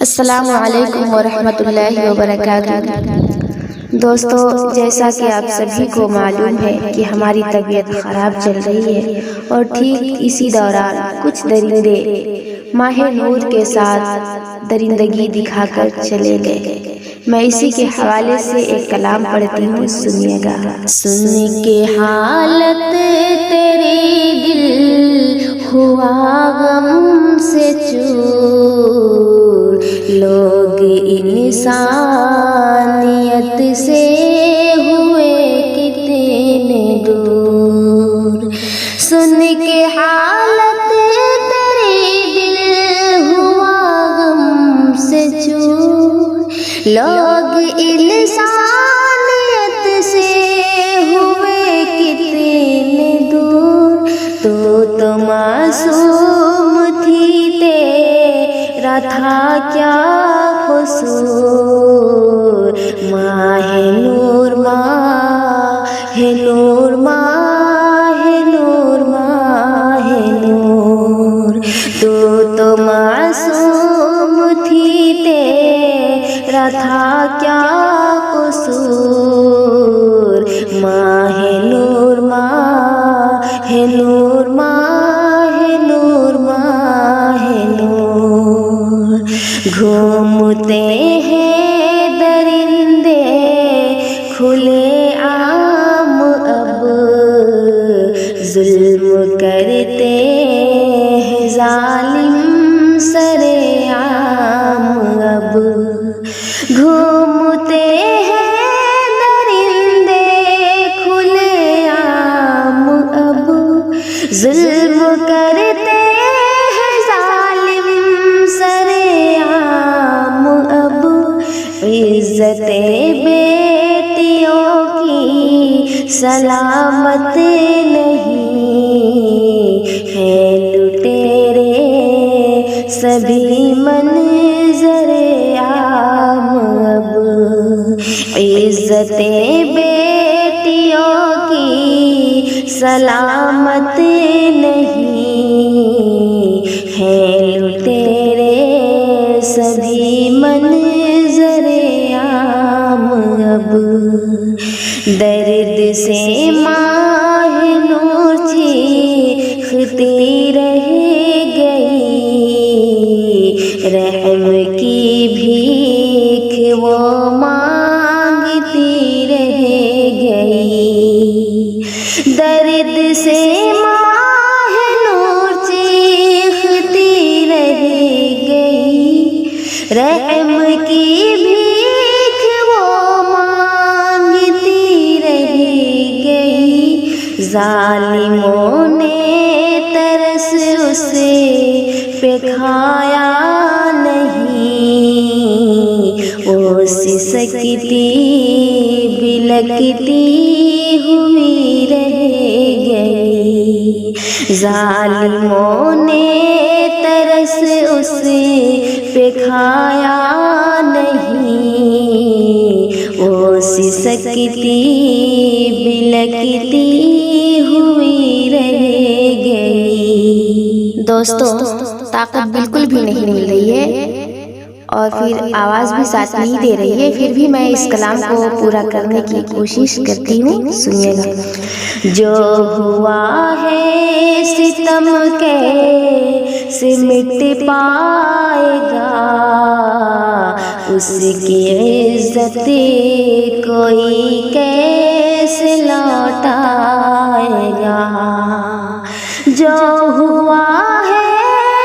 السلام علیکم ورحمۃ اللہ وبرکاتہ۔ دوستو، جیسا کہ آپ سبھی کو معلوم ہے کہ ہماری طبیعت خراب چل رہی ہے اور ٹھیک اسی دوران کچھ درندے ماہ نور کے ساتھ درندگی دکھا کر چلے گئے۔ میں اسی کے حوالے سے ایک کلام پڑھتی ہوں، سنیے گا۔ سن کے حالت تیری دل ہوا غم سے چور، لوگ انسانیت سے ہوئے کتنے دور۔ سن کے حالت تیری دل ہوا غم سے چور، لوگ انسانیت سے ہوئے کتنے دور۔ تو معصوم تھی، تیرا تھا کیا قصور؟ ماہ نور، ماہ نور، ماہ نور، ماہ نور۔ تو معصوم تھی، تیرا تھا کیا قصور؟ ماہ نور، ماہ نور، ماہ نور، ماہ نور۔ گھومتے ہیں درندے کھلے عام، اب ظلم کرتے ہیں ظالم سرے عام، اب گھومتے ہیں درندے کھلے عام، اب ظلم کرتے ہیں ظالم سرے عام، اب عزت بیٹیوں کی سلامت نہیں ہے، لٹیرے سبھی منظر عام، اب عزت بیٹیوں کی سلامت نہیں ہے، لٹیرے سبھی منظر عام، اب درد سے ماہ نور چیختی رہ گئی، رحم کی بھیک وہ مانگتی رہ گئی۔ درد سے ماہ نور چیختی رہ گئی، رحم کی بھیک وہ مانگتی رہ گئی۔ ظالموں نے ترس اسے پہ کھایا نہیں، وہ سسکتی بلکتی ہوئی رہ گئی۔ ظالموں نے ترس اسے پہ کھایا نہیں، وہ سسکتی بلکتی ہوئی رہ گئی۔ دوستو، طاقت بالکل بھی نہیں مل رہی ہے اور پھر آواز بھی ساتھ نہیں دے رہی ہے، پھر بھی میں اس کلام کو پورا کرنے کی کوشش کرتی ہوں، سنیے گا۔ جو ہوا ہے ستم کیسے مٹ پائے گا، اس کی عزت کوئی کیسے لوٹائے گا۔ جو ہوا ہے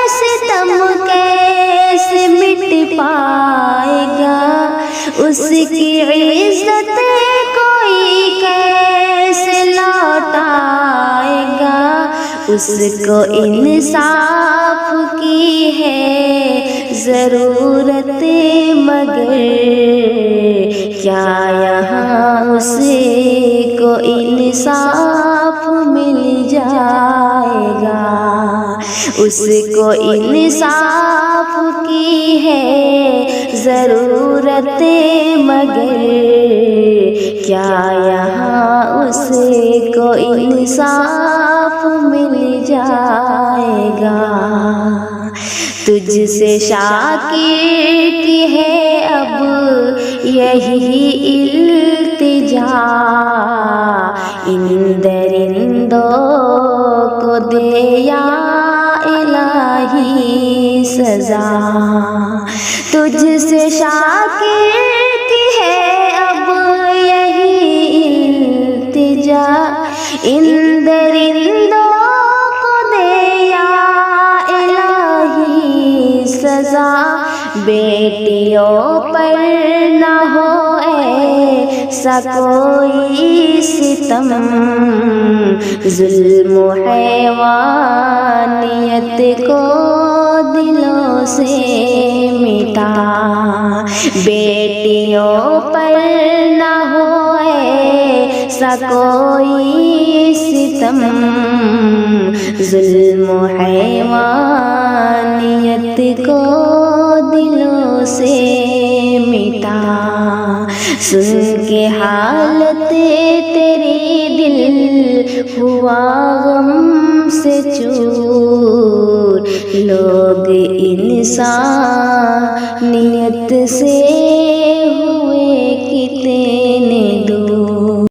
ستم کیسے مٹ پائے گا، اس کی عزت کوئی کیسے لوٹائے گا۔ اس کو انصاف کی ہے ضرورت، مگر کیا یہاں اس کو انصاف مل جائے گا؟ اس کو انصاف کی ہے ضرورت، مگر کیا یہاں اس کو انصاف مل جائے گا؟ تجھ سے شاکر کی ہے اب یہی التجا، ان درندوں کو دے یا الہی سزا۔ تجھ سے شاکر کی ہے اب یہی التجا، ان درندوں کو دے یا الہی سزا۔ بیٹیوں پر نہ ہو ایسا کوئی ستم، ظلم و حیوانیت کو دلوں سے مٹا۔ بیٹیوں پر نہ ہو ایسا کوئی ستم، ظلم و حیوانیت کو دلوں سے مٹا۔ سن کے حالت تیری دل ہوا غم سے چور، لوگ انسانیت سے